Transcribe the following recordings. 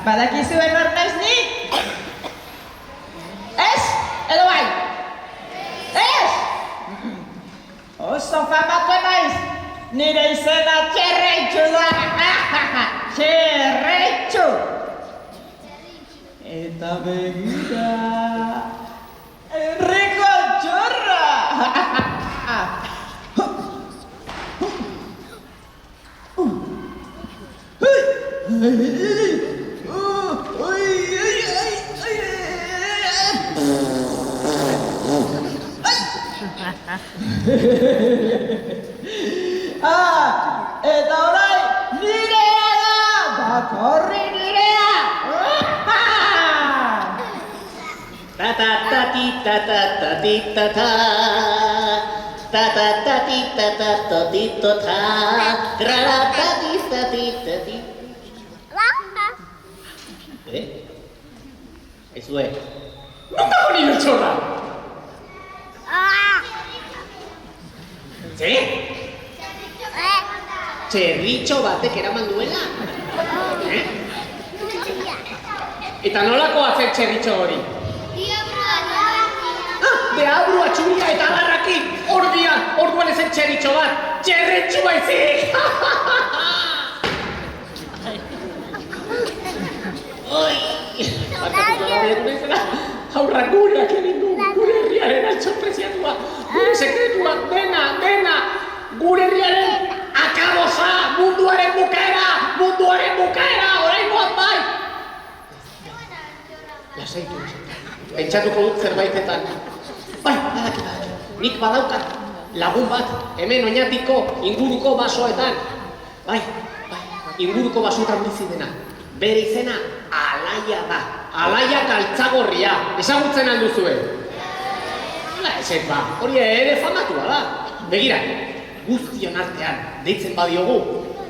Badakizuen hor naiz ni? Ez? Edo bai? Ez? Oso famatu naiz. Nire izena Txerretxu da. Txerretxu. Eta begira, herriko txorra! Eta orai nirea da! Bakorri nirea! Ta-ta-ta-ti-ta-ta-ta-ti-ta-ta Ta-ta-ta-ti-ta-ta-ta-ti-ta-ta Tra-la-ta-ti-ta-ti-ta-ti. Aizue, non dago nire txorra? Ze? Txerritxo batek eraman duela? Eta nolakoa zer txerritxo hori? Deabrua txuria eta agarrakin! Orduan ezen txerritxo bat! Txerretxu baizik! Oi! Barkatuko gabe gure izena! Haurrak gureak egin du! Gure herriaren altxorpreziatua! Gure sekretua! Dena! Gure herriaren akabosa! Munduaren bukaera! Oraingoan bai! Lasaitu. Pentsatuko dut zerbaitetan. Bai, badaki. Nik badaukat lagun bat, hemen oinatiko inguruko basoetan. Bai, inguruko basoetan bizi dena. Bere izena Alaia da. Alaia Galtzagorria. Ezagutzen alduzue? Hala eset ba, hori ere famatua da. Begira, guztion artean deitzen badiogu,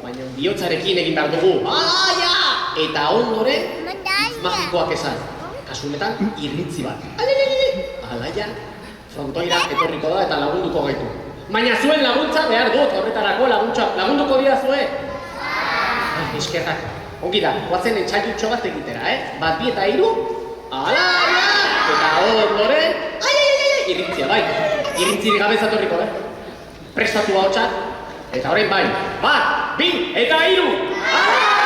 baina bihotzarekin egin behar dugu. Alaia! Eta ondoren, magikoak esan. Kasunetan, irritzi bat. Alaia, frontoira etorriko da eta lagunduko gaitu. Baina zuen laguntza behar dut, horretarako lagunduko dira zuen. Eskerrak. Ongi da, guatzen entxaiutxo bat egitera, Bat, bi eta hiru, Alaia! Eta ondoren, irritzia, bai. Irritzirik gabe zatorriko, Prestatu hautsak, eta orain bai. Bat, bi eta hiru, Alaia!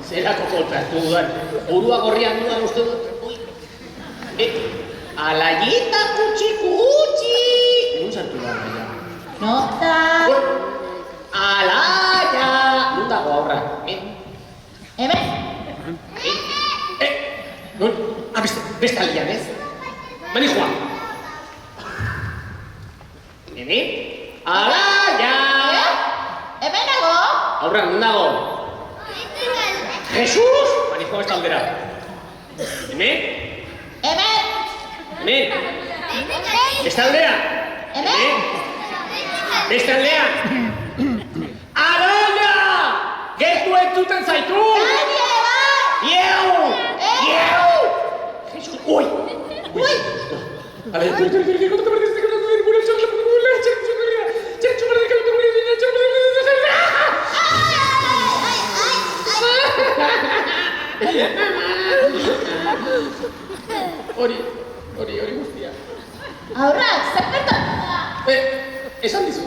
Zelako kolpeatu dudan, burua gorrian dudan uste dut. Alaiita kutsi! Nun sartu da, Alaia? Nota! Alaia! Nun dago aurra? Hemen? Nun? Beste alian, ez? Bani joan! Hemen? Alaia! Hemen dago? Aurra, nun dago? Jesus! Bani joan ez aldera. Hemen? Hemen! Hemen! Ez aldera! Hemen! beste aldean. Araia! Gertu entzuten zaitu! Nadie, bai! Ieu! Ieu! Jesus, ui! Ui! A ver, ¿cuánto te parece que no tuve ninguna charla? Hori guztia. Aurrak, zer gertatu da? Esan dizu.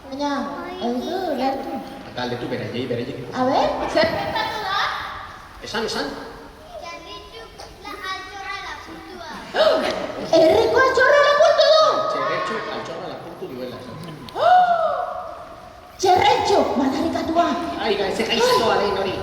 Baina, ez du, lertu. Galdetu beraiek. A ber, zer gertatu da? Esan. Herriko atxorra lapurtu du! Txerretxo altxorra lapurtu duela. Txerretxo, madarikatua. Ai, ez gaiztoa lehen hori.